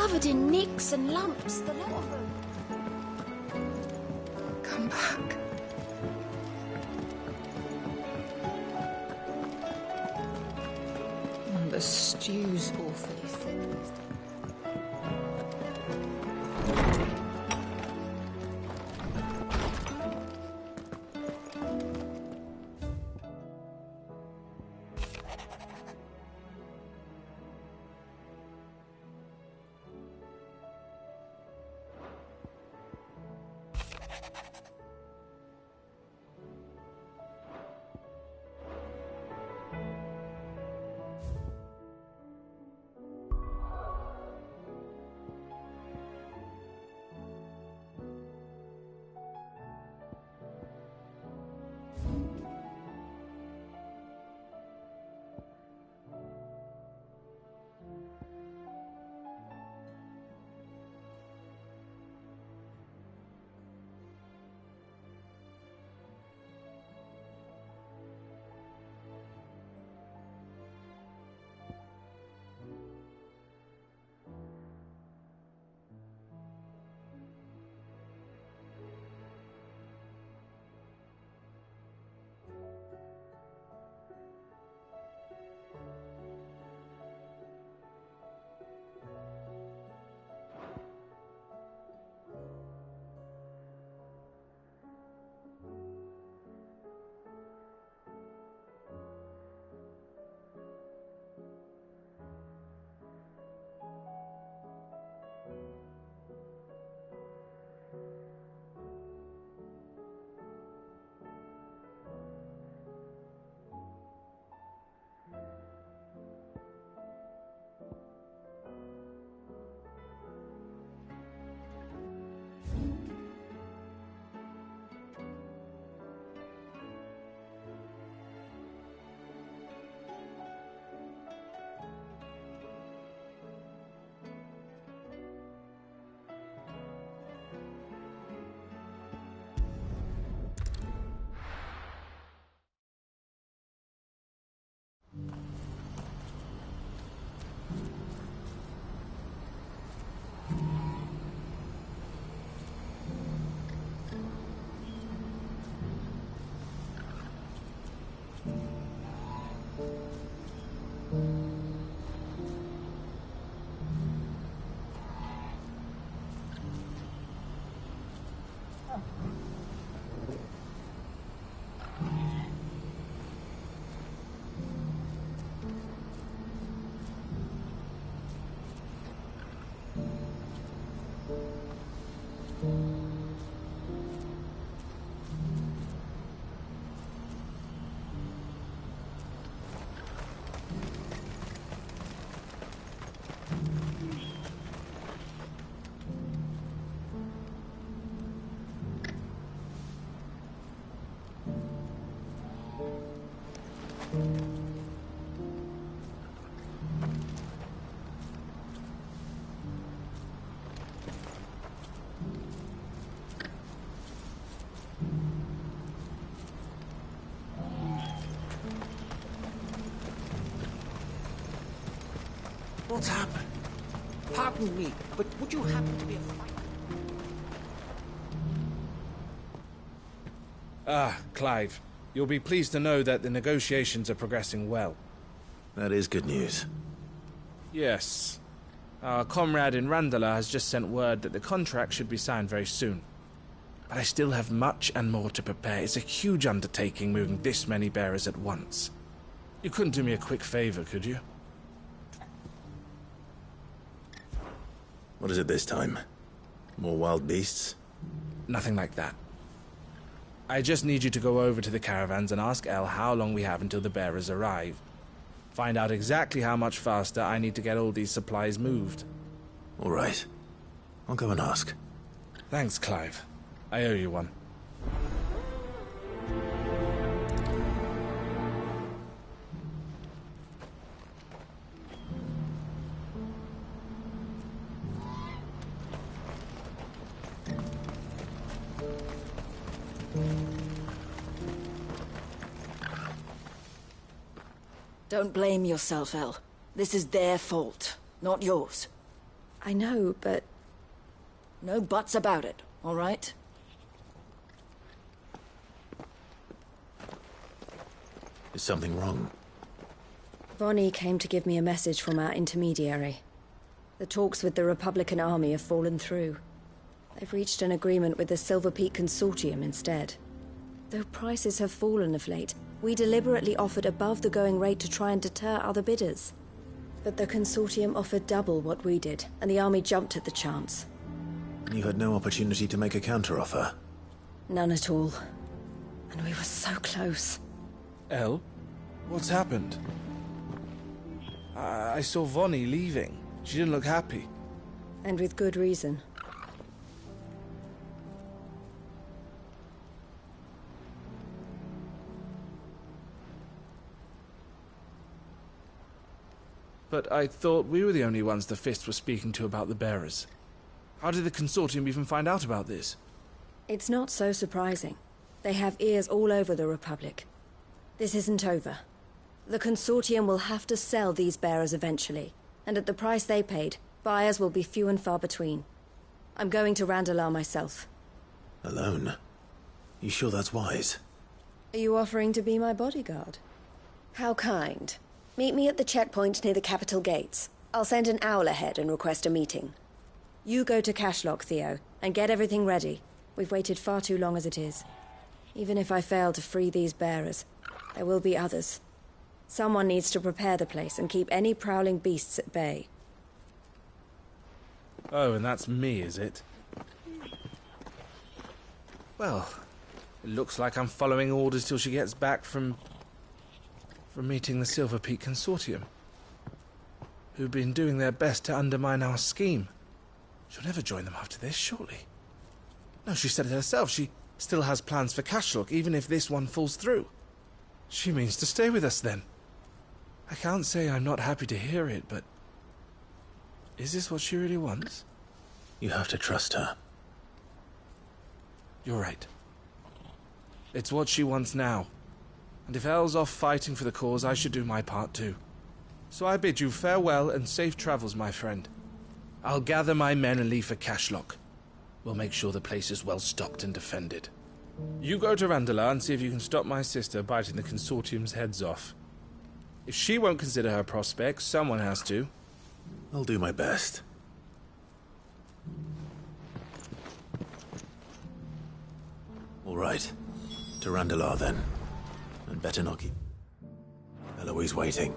covered in nicks and lumps, the lot of them. Come back. The stew's awfully thick. What's happened? Pardon me, but would you happen to be a fighter? Ah, Clive. You'll be pleased to know that the negotiations are progressing well. That is good news. Yes. Our comrade in Randala has just sent word that the contract should be signed very soon. But I still have much and more to prepare. It's a huge undertaking moving this many bearers at once. You couldn't do me a quick favor, could you? What is it this time? More wild beasts? Nothing like that. I just need you to go over to the caravans and ask El how long we have until the bearers arrive. Find out exactly how much faster I need to get all these supplies moved. All right. I'll go and ask. Thanks, Clive. I owe you one. Don't blame yourself, El. This is their fault, not yours. I know, but No buts about it, all right? Is something wrong? Vonnie came to give me a message from our intermediary. The talks with the Republican Army have fallen through. They've reached an agreement with the Silver Peak Consortium instead. Though prices have fallen of late, we deliberately offered above the going rate to try and deter other bidders. But the Consortium offered double what we did, and the Army jumped at the chance. You had no opportunity to make a counteroffer. None at all. And we were so close. Elle? What's happened? I saw Vonnie leaving. She didn't look happy. And with good reason. But I thought we were the only ones the Fist were speaking to about the bearers. How did the Consortium even find out about this? It's not so surprising. They have ears all over the Republic. This isn't over. The Consortium will have to sell these bearers eventually, and at the price they paid, buyers will be few and far between. I'm going to Randalar myself. Alone? You sure that's wise? Are you offering to be my bodyguard? How kind. Meet me at the checkpoint near the capital gates. I'll send an owl ahead and request a meeting. You go to Cashlock, Theo, and get everything ready. We've waited far too long as it is. Even if I fail to free these bearers, there will be others. Someone needs to prepare the place and keep any prowling beasts at bay. Oh, and that's me, is it? Well, it looks like I'm following orders till she gets back from meeting the Silver Peak Consortium, who've been doing their best to undermine our scheme. She'll never join them after this, surely. No, she said it herself. She still has plans for Cashlock, even if this one falls through. She means to stay with us, then. I can't say I'm not happy to hear it, but... is this what she really wants? You have to trust her. You're right. It's what she wants now. And if Elle's off fighting for the cause, I should do my part too. So I bid you farewell and safe travels, my friend. I'll gather my men and leave for Cashlock. We'll make sure the place is well stocked and defended. You go to Randalar and see if you can stop my sister biting the Consortium's heads off. If she won't consider her prospects, someone has to. I'll do my best. All right. To Randalar, then. And better not keep Eloise waiting.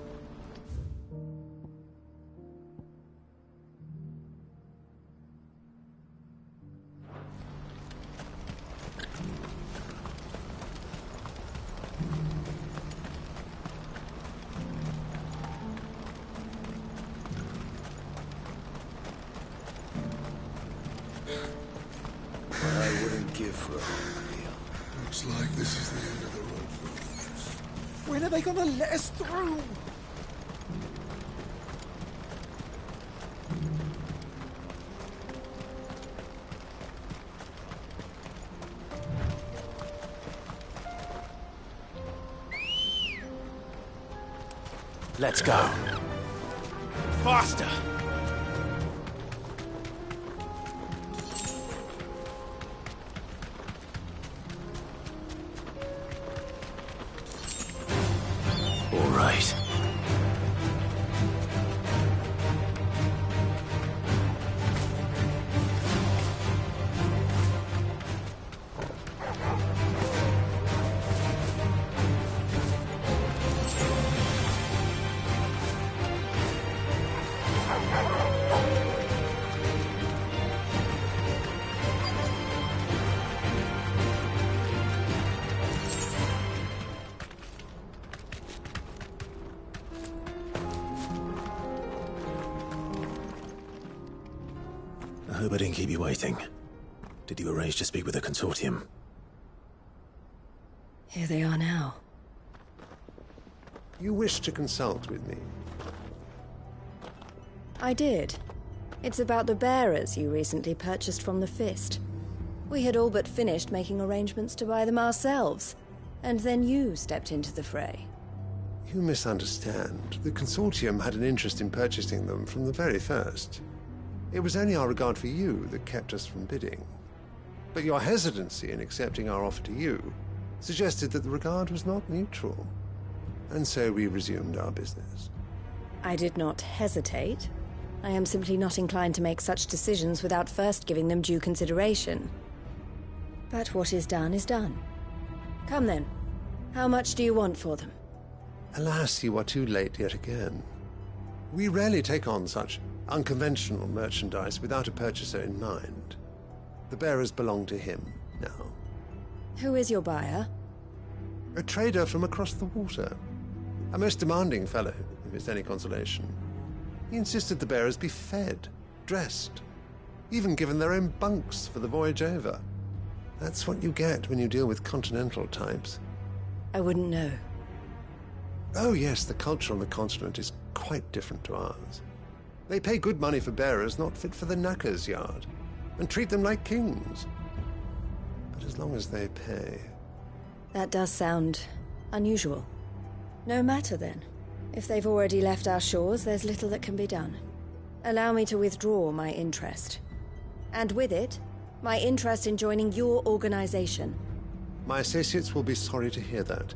I wouldn't give for a hungry meal. Looks like this is the end of the road for us. When are they gonna let us through? Let's go. Faster! All right. I hope I didn't keep you waiting. Did you arrange to speak with the Consortium? Here they are now. You wish to consult with me? I did. It's about the bearers you recently purchased from the Fist. We had all but finished making arrangements to buy them ourselves, and then you stepped into the fray. You misunderstand. The Consortium had an interest in purchasing them from the very first. It was only our regard for you that kept us from bidding. But your hesitancy in accepting our offer to you suggested that the regard was not mutual. And so we resumed our business. I did not hesitate. I am simply not inclined to make such decisions without first giving them due consideration. But what is done is done. Come then. How much do you want for them? Alas, you are too late yet again. We rarely take on such unconventional merchandise without a purchaser in mind. The bearers belong to him now. Who is your buyer? A trader from across the water. A most demanding fellow, if it's any consolation. He insisted the bearers be fed, dressed, even given their own bunks for the voyage over. That's what you get when you deal with continental types. I wouldn't know. Oh yes, the culture on the continent is quite different to ours. They pay good money for bearers not fit for the knacker's yard, and treat them like kings. But as long as they pay... That does sound unusual. No matter then. If they've already left our shores, there's little that can be done. Allow me to withdraw my interest. And with it, my interest in joining your organization. My associates will be sorry to hear that.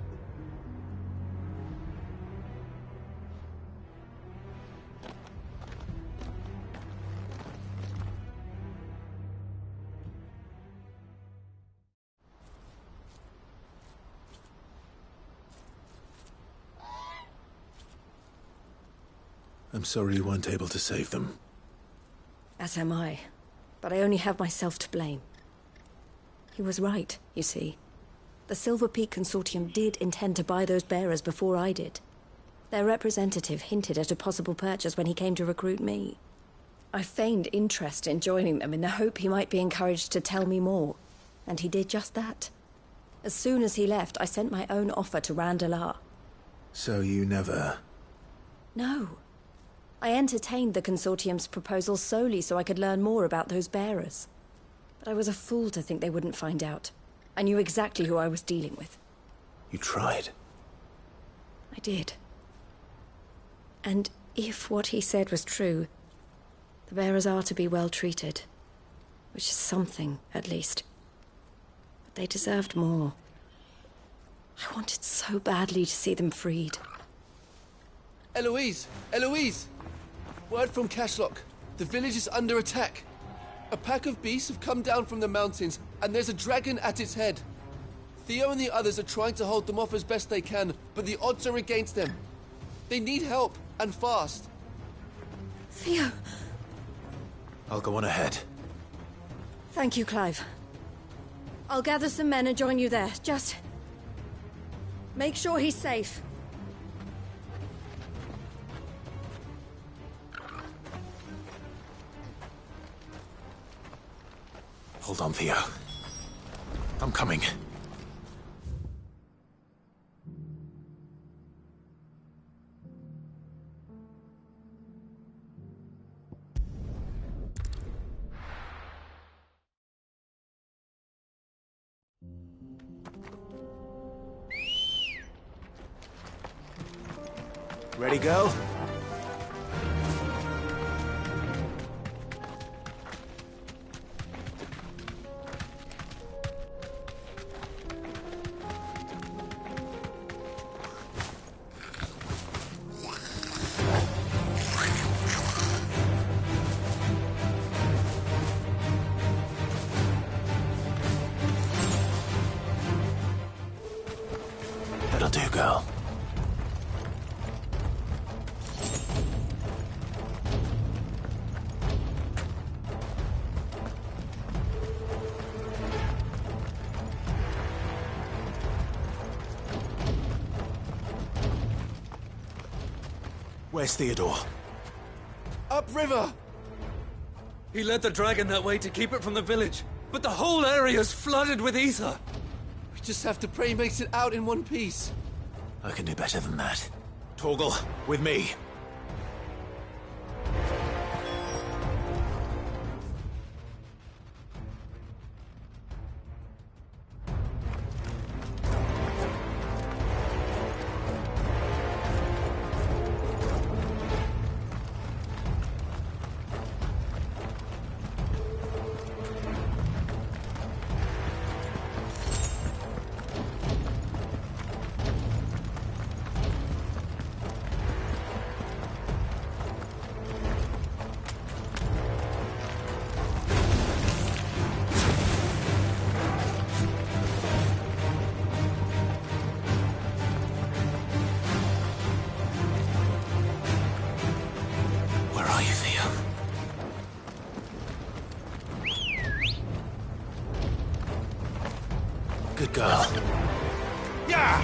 I'm sorry you weren't able to save them. As am I. But I only have myself to blame. He was right, you see. The Silver Peak Consortium did intend to buy those bearers before I did. Their representative hinted at a possible purchase when he came to recruit me. I feigned interest in joining them in the hope he might be encouraged to tell me more. And he did just that. As soon as he left, I sent my own offer to Randalar. So you never... No. I entertained the Consortium's proposal solely so I could learn more about those bearers. But I was a fool to think they wouldn't find out. I knew exactly who I was dealing with. You tried. I did. And if what he said was true, the bearers are to be well treated. Which is something, at least. But they deserved more. I wanted so badly to see them freed. Eloise! Eloise! Word from Cashlock. The village is under attack. A pack of beasts have come down from the mountains, and there's a dragon at its head. Theo and the others are trying to hold them off as best they can, but the odds are against them. They need help, and fast. Theo! I'll go on ahead. Thank you, Clive. I'll gather some men and join you there. Just... make sure he's safe. Hold on, Theo. I'm coming. Ready, go? That'll do, girl. Where's Theodore? Upriver! He led the dragon that way to keep it from the village, but the whole area's flooded with ether. We just have to pray he makes it out in one piece. I can do better than that. Torgal, with me. girl. Yeah!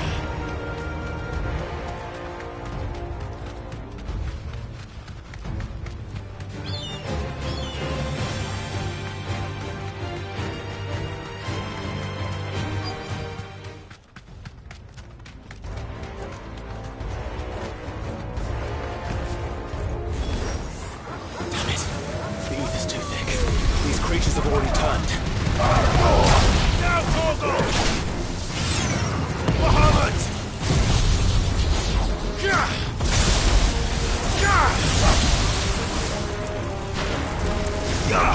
Creatures have already turned. Now, Torgal! Muhammad! Yeah! Yeah! Yeah!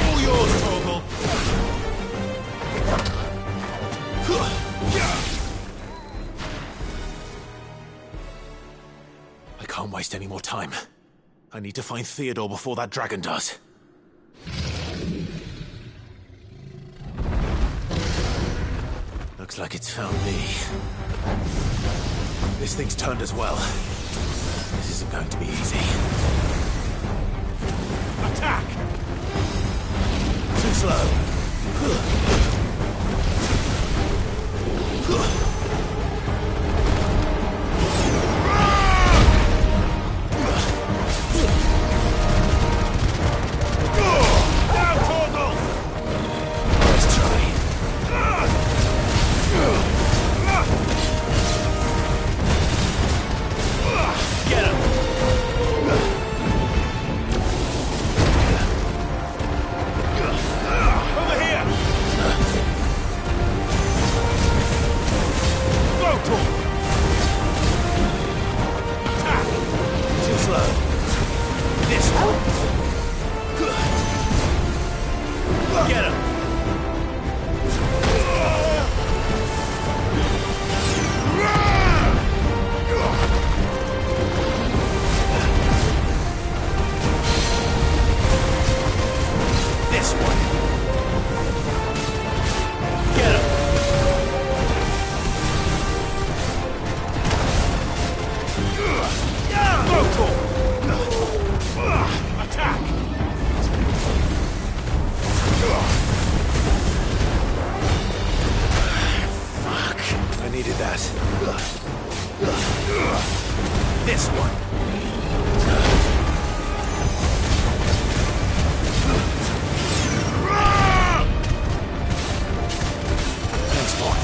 All yours, Torgal. I can't waste any more time. I need to find Theodore before that dragon does. Looks like it's found me. This thing's turned as well. This isn't going to be easy. Attack! Too slow. Now, Torgal! Let's try. Get him! Over here! Go, Torgal! Attack! Too slow. This one! Get him! This one! Get him! Go, Torgal! Attack! Fuck. I needed that. This one! Thanks, Paul.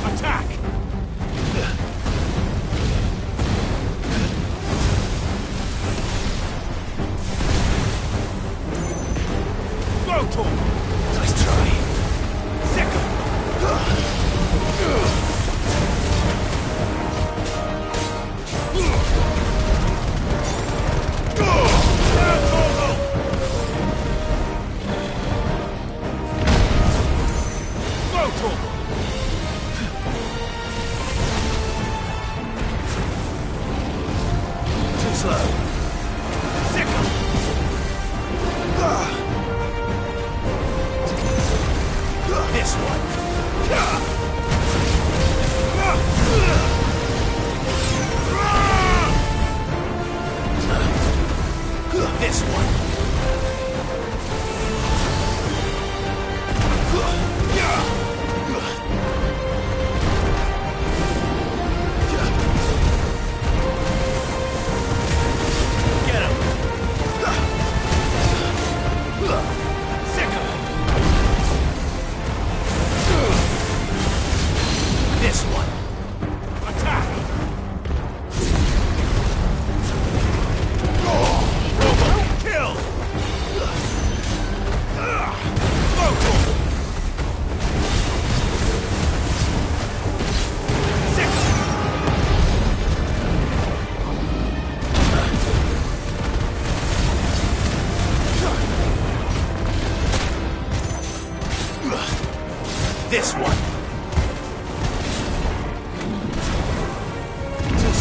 Attack! Go, Torgal! Nice try. Second! Go, Torgal! Too slow. Second! This one! This one!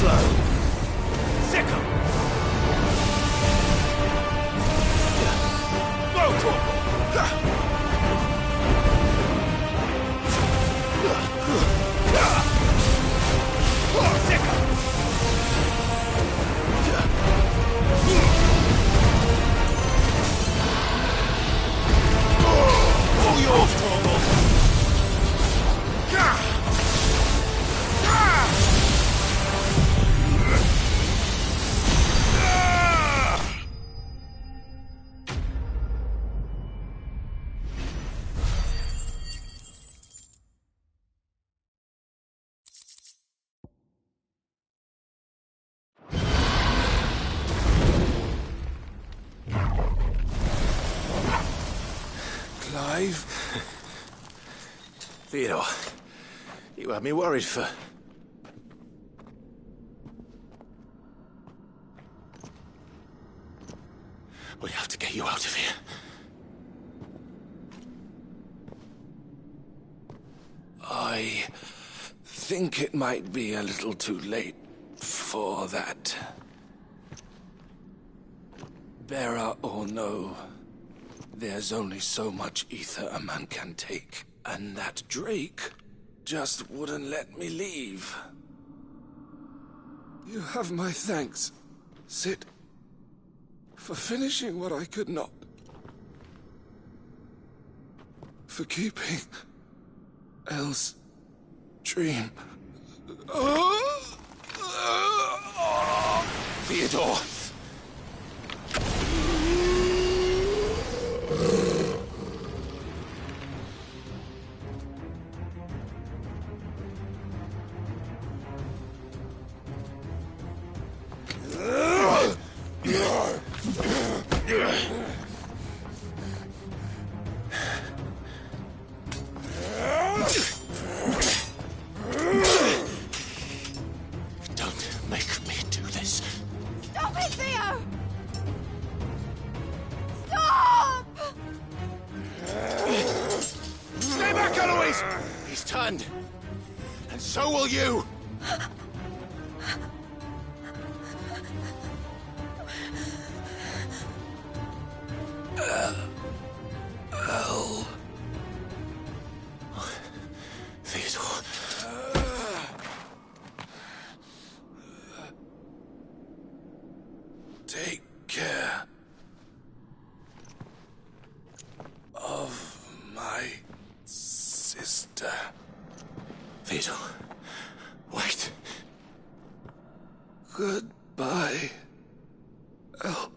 slow. Sick 'em! Go, Corporal! All yours, Corporal! Clive? Theodore, you had me worried for... We have to get you out of here. I think it might be a little too late for that. Bearer or no, there's only so much ether a man can take, and that Drake just wouldn't let me leave. You have my thanks, Sid, for finishing what I could not. For keeping Elle's dream. Theodore! Don't make me do this. Stop it, Theo! Stop! Stay back, Eloise! He's turned. And so will you! Elle. Theodore. Take care of my sister. Theodore. Wait. Goodbye, Elle.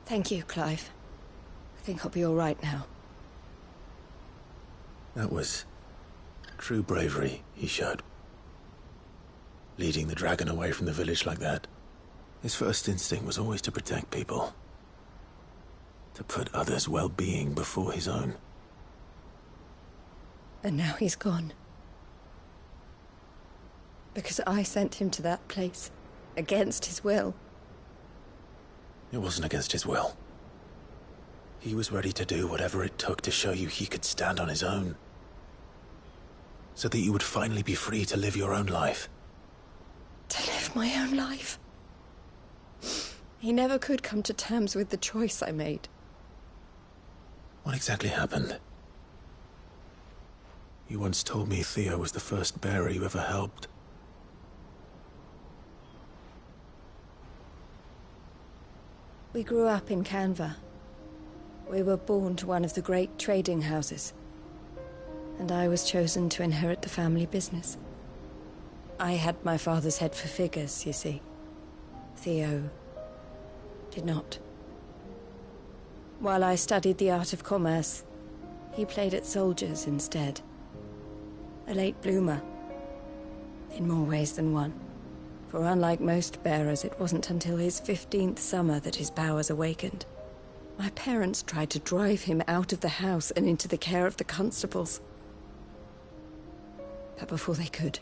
Thank you, Clive. I think I'll be all right now. That was true bravery he showed. Leading the dragon away from the village like that. His first instinct was always to protect people. To put others' well-being before his own. And now he's gone. Because I sent him to that place, against his will. It wasn't against his will. He was ready to do whatever it took to show you he could stand on his own. So that you would finally be free to live your own life. To live my own life? He never could come to terms with the choice I made. What exactly happened? You once told me Theo was the first bearer you ever helped. We grew up in Canva. We were born to one of the great trading houses. And I was chosen to inherit the family business. I had my father's head for figures, you see. Theo did not. While I studied the art of commerce, he played at soldiers instead. A late bloomer, in more ways than one. For unlike most bearers, it wasn't until his 15th summer that his powers awakened. My parents tried to drive him out of the house and into the care of the constables. But before they could,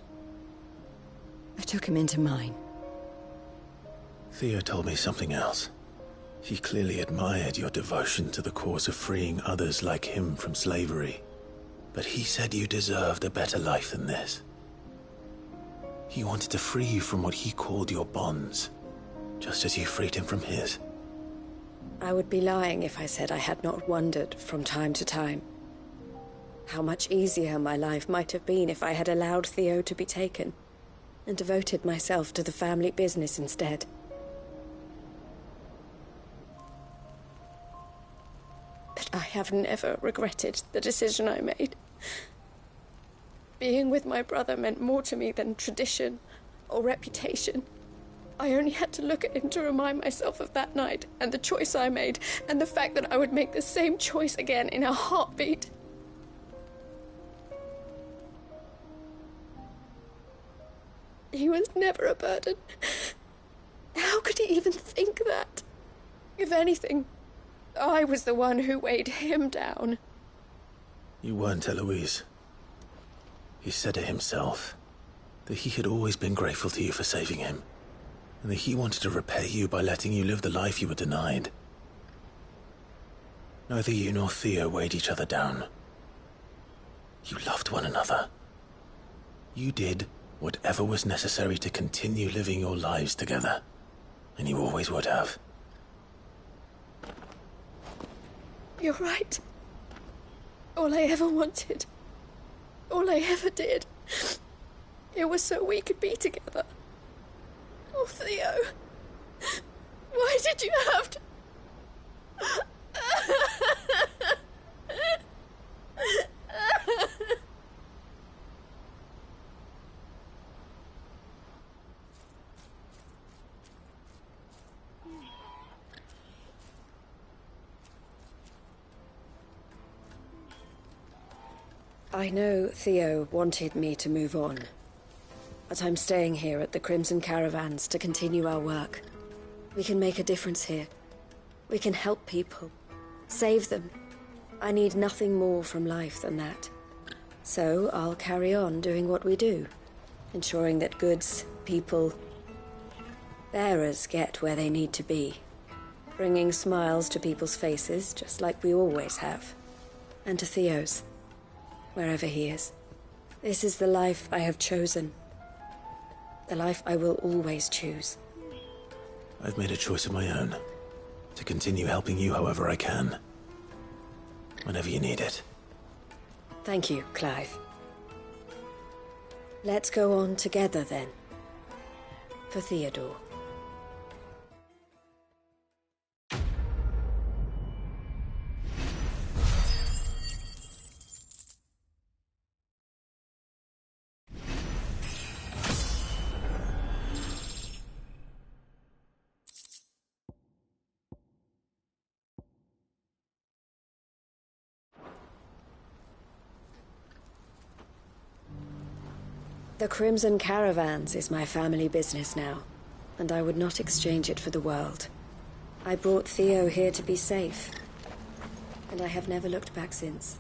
I took him into mine. Theo told me something else. He clearly admired your devotion to the cause of freeing others like him from slavery. But he said you deserved a better life than this. He wanted to free you from what he called your bonds, just as you freed him from his. I would be lying if I said I had not wondered from time to time how much easier my life might have been if I had allowed Theo to be taken and devoted myself to the family business instead. But I have never regretted the decision I made. Being with my brother meant more to me than tradition or reputation. I only had to look at him to remind myself of that night and the choice I made, and the fact that I would make the same choice again in a heartbeat. He was never a burden. How could he even think that? If anything, I was the one who weighed him down. You weren't, Eloise. He said it himself, that he had always been grateful to you for saving him, and that he wanted to repay you by letting you live the life you were denied. Neither you nor Theo weighed each other down. You loved one another. You did whatever was necessary to continue living your lives together, and you always would have. You're right. All I ever wanted, all I ever did, it was so we could be together. Oh, Theo, why did you have to... I know Theo wanted me to move on, but I'm staying here at the Crimson Caravans to continue our work. We can make a difference here. We can help people, save them. I need nothing more from life than that. So I'll carry on doing what we do, ensuring that goods, people, bearers get where they need to be, bringing smiles to people's faces just like we always have, and to Theo's. Wherever he is. This is the life I have chosen. The life I will always choose. I've made a choice of my own, to continue helping you however I can. Whenever you need it. Thank you, Clive. Let's go on together then. For Theodore. The Crimson Caravans is my family business now, and I would not exchange it for the world. I brought Theo here to be safe, and I have never looked back since.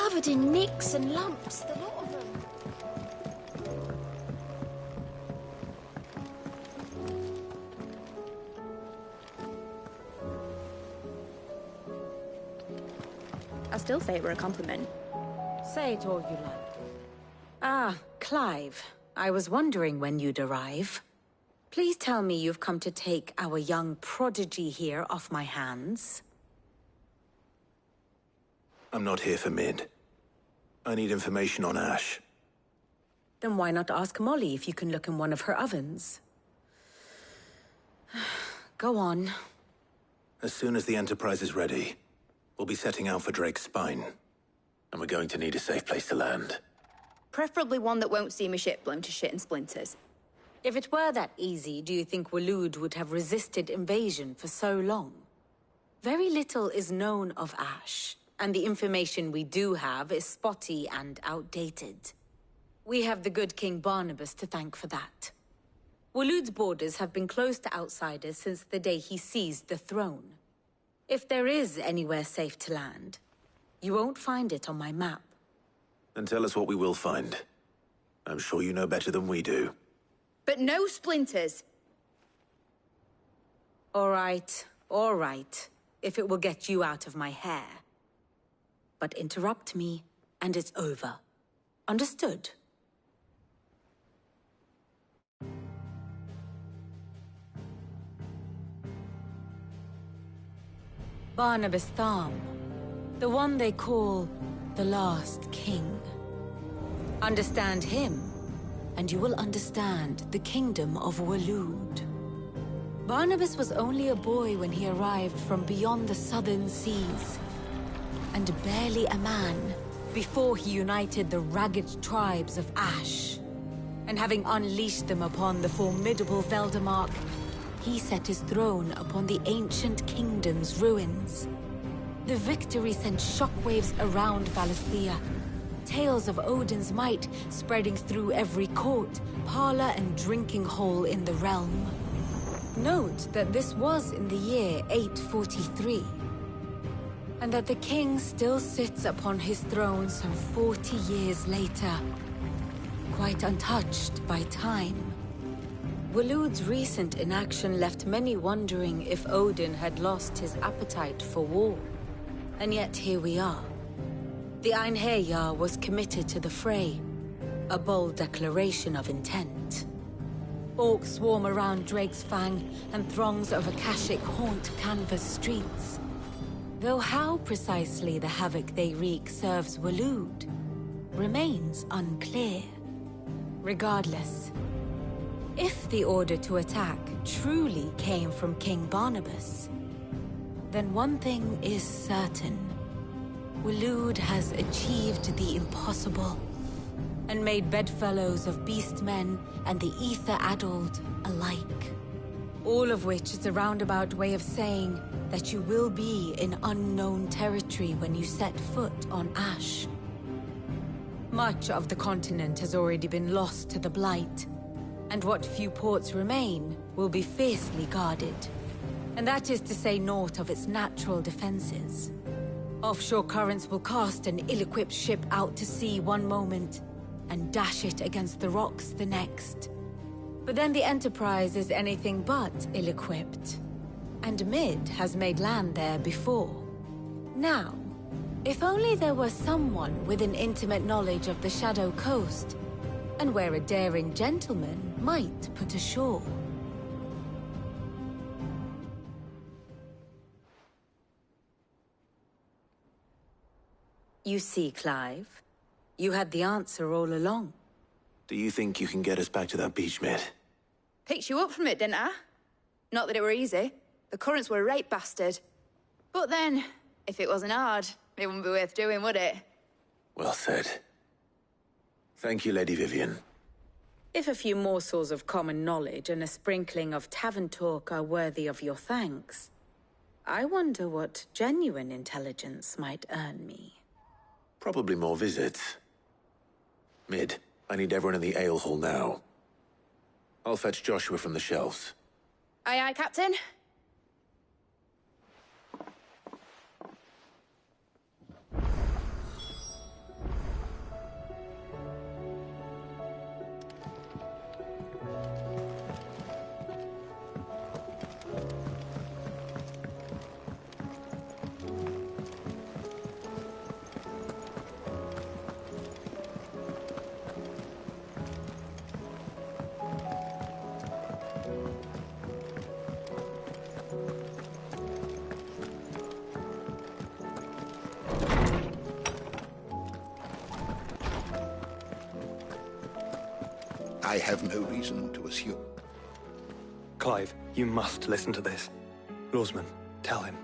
covered in nicks and lumps, the lot of them. I still say it were a compliment. Say it all you like. Ah, Clive. I was wondering when you'd arrive. Please tell me you've come to take our young prodigy here off my hands. I'm not here for Mid. I need information on Ash. Then why not ask Molly if you can look in one of her ovens? Go on. As soon as the Enterprise is ready, we'll be setting out for Drake's Spine. And we're going to need a safe place to land. Preferably one that won't see my ship blown to shit and splinters. If it were that easy, do you think Waloed would have resisted invasion for so long? Very little is known of Ash, and the information we do have is spotty and outdated. We have the good King Barnabas to thank for that. Waloed's borders have been closed to outsiders since the day he seized the throne. If there is anywhere safe to land, you won't find it on my map. Then tell us what we will find. I'm sure you know better than we do. But no splinters! All right. If it will get you out of my hair. But interrupt me, and it's over. Understood? Barnabas Tharm. The one they call the Last King. Understand him, and you will understand the kingdom of Waloed. Barnabas was only a boy when he arrived from beyond the southern seas, and barely a man before he united the ragged tribes of Ash. And having unleashed them upon the formidable Veldamark, he set his throne upon the ancient kingdom's ruins. The victory sent shockwaves around Valisthea, tales of Odin's might spreading through every court, parlor, and drinking hole in the realm. Note that this was in the year 843, and that the king still sits upon his throne some 40 years later, quite untouched by time. Waloed's recent inaction left many wondering if Odin had lost his appetite for war. And yet here we are. The Einherjar was committed to the fray, a bold declaration of intent. Orcs swarm around Drake's Fang, and throngs of Akashic haunt Canvas streets. Though how precisely the havoc they wreak serves Waloed remains unclear. Regardless, if the order to attack truly came from King Barnabas, then one thing is certain. Waloed has achieved the impossible, and made bedfellows of beastmen and the ether-addled alike. All of which is a roundabout way of saying that you will be in unknown territory when you set foot on Ash. Much of the continent has already been lost to the Blight, and what few ports remain will be fiercely guarded. And that is to say naught of its natural defenses. Offshore currents will cast an ill-equipped ship out to sea one moment, and dash it against the rocks the next. But then the Enterprise is anything but ill-equipped, and Mid has made land there before. Now, if only there were someone with an intimate knowledge of the Shadow Coast, and where a daring gentleman might put ashore. You see, Clive, you had the answer all along. Do you think you can get us back to that beach, Mid? Picked you up from it, didn't I? Not that it were easy. The currents were a right bastard. But then, if it wasn't hard, it wouldn't be worth doing, would it? Well said. Thank you, Lady Vivian. If a few morsels of common knowledge and a sprinkling of tavern talk are worthy of your thanks, I wonder what genuine intelligence might earn me. Probably more visits. Mid, I need everyone in the ale hall now. I'll fetch Joshua from the shelves. Aye, aye, Captain. I have no reason to assume. Clive, you must listen to this. Lawsman, tell him.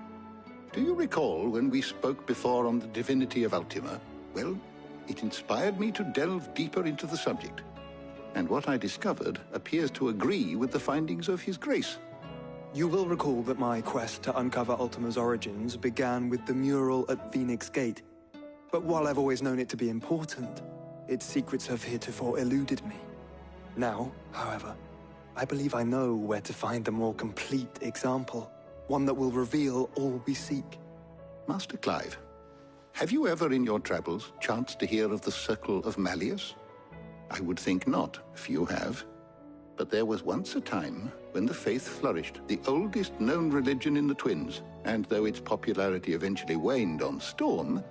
Do you recall when we spoke before on the divinity of Ultima? Well, it inspired me to delve deeper into the subject. And what I discovered appears to agree with the findings of His Grace. You will recall that my quest to uncover Ultima's origins began with the mural at Phoenix Gate. But while I've always known it to be important, its secrets have heretofore eluded me. Now, however, I believe I know where to find the more complete example, one that will reveal all we seek. Master Clive, have you ever in your travels chanced to hear of the Circle of Malleus? I would think not, if you have. But there was once a time when the faith flourished, the oldest known religion in the Twins, and though its popularity eventually waned on Storm,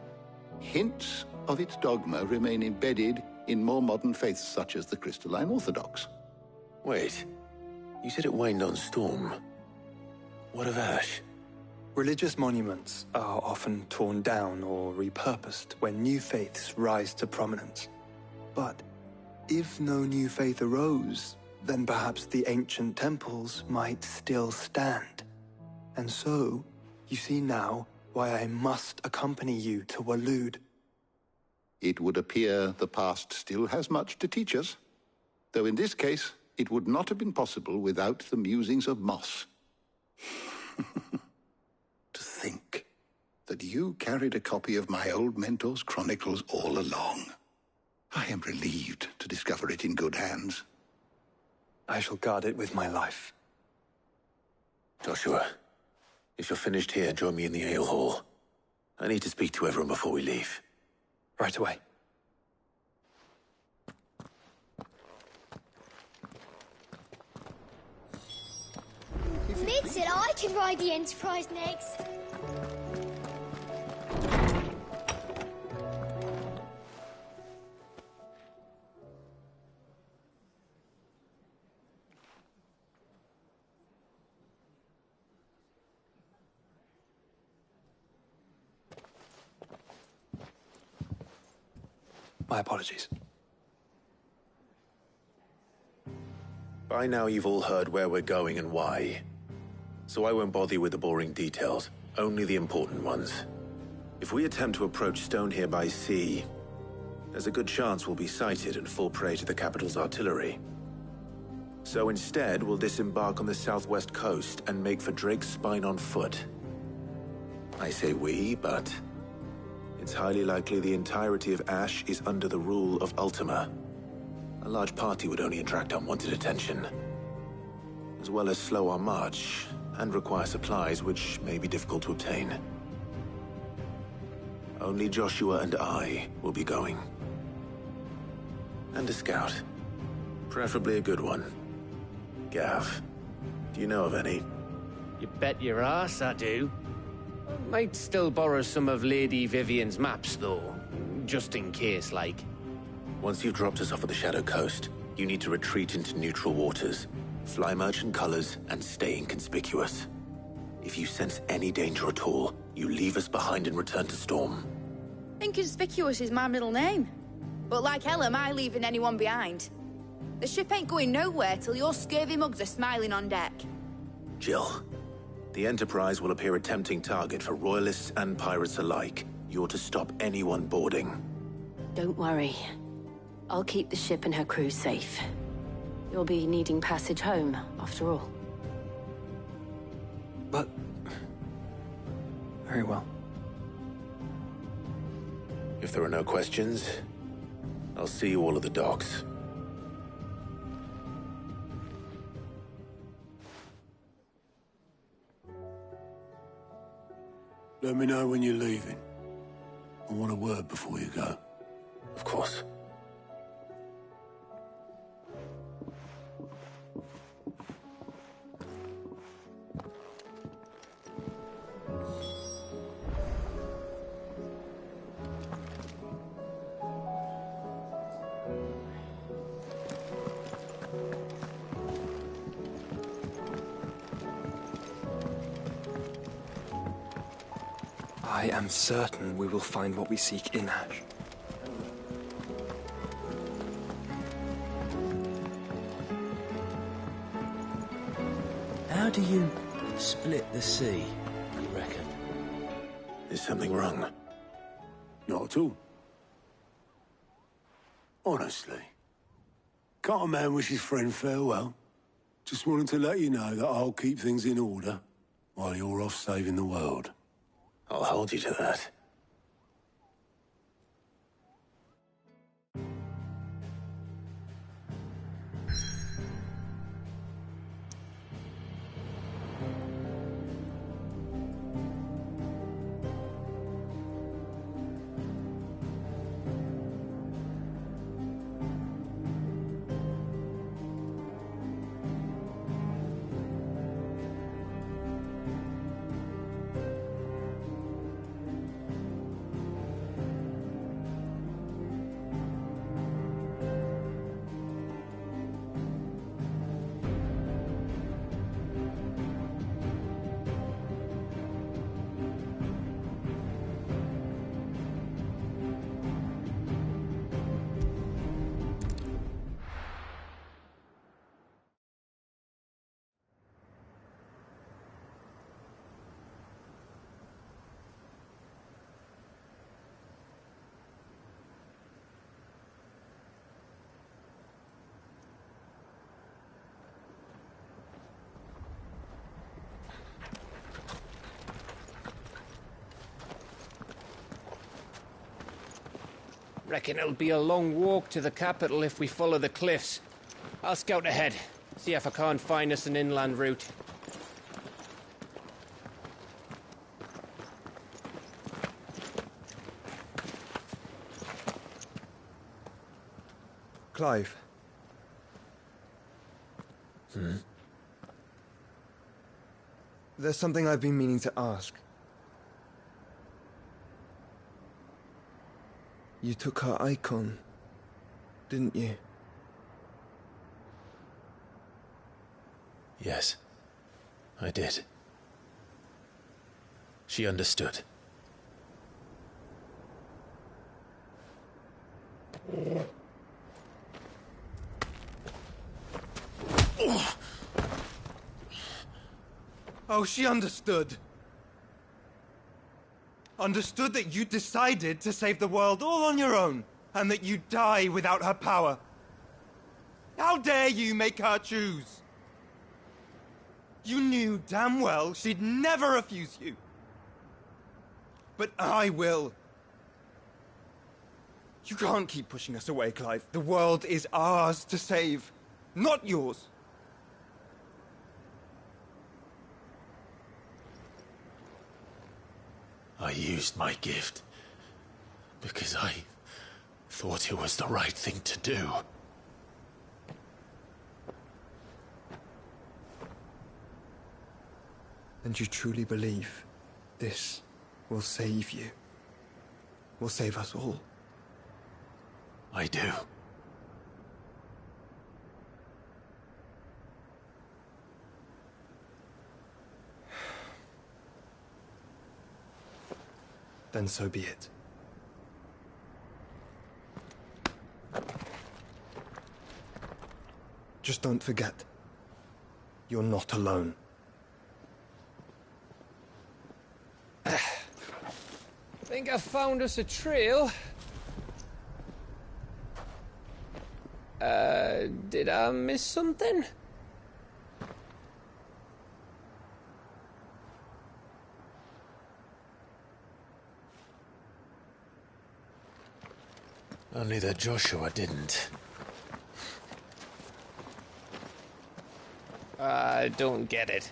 hints of its dogma remain embedded in more modern faiths such as the Crystalline Orthodox. Wait, you said it waned on Storm. What of Ash? Religious monuments are often torn down or repurposed when new faiths rise to prominence. But if no new faith arose, then perhaps the ancient temples might still stand. And so, you see now why I must accompany you to Waloed. It would appear the past still has much to teach us, though in this case, it would not have been possible without the musings of Moss. To think that you carried a copy of my old mentor's chronicles all along. I am relieved to discover it in good hands. I shall guard it with my life. Joshua, if you're finished here, join me in the ale hall. I need to speak to everyone before we leave. Right away. Mid said I could ride the Enterprise next. My apologies. By now you've all heard where we're going and why. So I won't bother you with the boring details, only the important ones. If we attempt to approach Stone here by sea, there's a good chance we'll be sighted and fall prey to the capital's artillery. So instead, we'll disembark on the southwest coast and make for Drake's Spine on foot. I say we, but it's highly likely the entirety of Ash is under the rule of Ultima. A large party would only attract unwanted attention, as well as slow our march and require supplies which may be difficult to obtain. Only Joshua and I will be going. And a scout. Preferably a good one. Gav, do you know of any? You bet your ass I do. Might still borrow some of Lady Vivian's maps, though. Just in case, like. Once you've dropped us off at the Shadow Coast, you need to retreat into neutral waters, fly merchant colors, and stay inconspicuous. If you sense any danger at all, you leave us behind and return to Storm. Inconspicuous is my middle name. But like hell am I leaving anyone behind. The ship ain't going nowhere till your scurvy mugs are smiling on deck. Jill, the Enterprise will appear a tempting target for royalists and pirates alike. You're to stop anyone boarding. Don't worry. I'll keep the ship and her crew safe. You'll be needing passage home, after all. But... very well. If there are no questions, I'll see you all at the docks. Let me know when you're leaving. I want a word before you go. Of course. I am certain we will find what we seek in Ash. How do you split the sea, you reckon? Is something wrong? Not at all. Honestly. Can't a man wish his friend farewell? Just wanted to let you know that I'll keep things in order while you're off saving the world. I'll hold you to that. Reckon it'll be a long walk to the capital if we follow the cliffs. I'll scout ahead, see if I can't find us an inland route. Clive. There's something I've been meaning to ask. You took her icon, didn't you? Yes, I did. She understood. Oh, she understood. Understood that you decided to save the world all on your own, and that you'd die without her power. How dare you make her choose? You knew damn well she'd never refuse you. But I will. You can't keep pushing us away, Clive. The world is ours to save, not yours. I used my gift because I thought it was the right thing to do. And you truly believe this will save you? Will save us all? I do. Then so be it. Just don't forget, you're not alone. Think I found us a trail. Did I miss something? Only that Joshua didn't. I don't get it.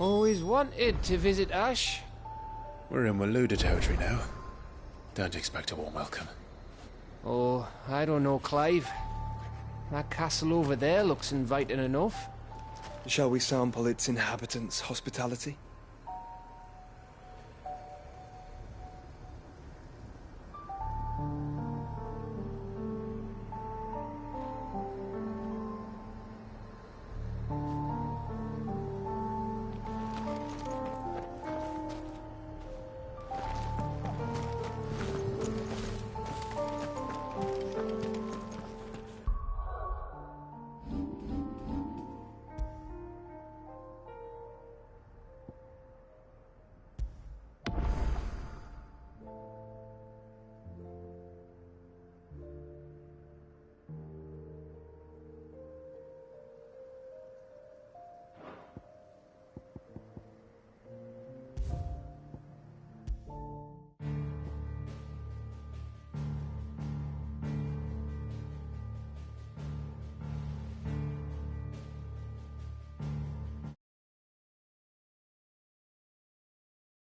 Always wanted to visit Ash. We're in Waluda territory now. Don't expect a warm welcome. Oh, I don't know, Clive. That castle over there looks inviting enough. Shall we sample its inhabitants' hospitality?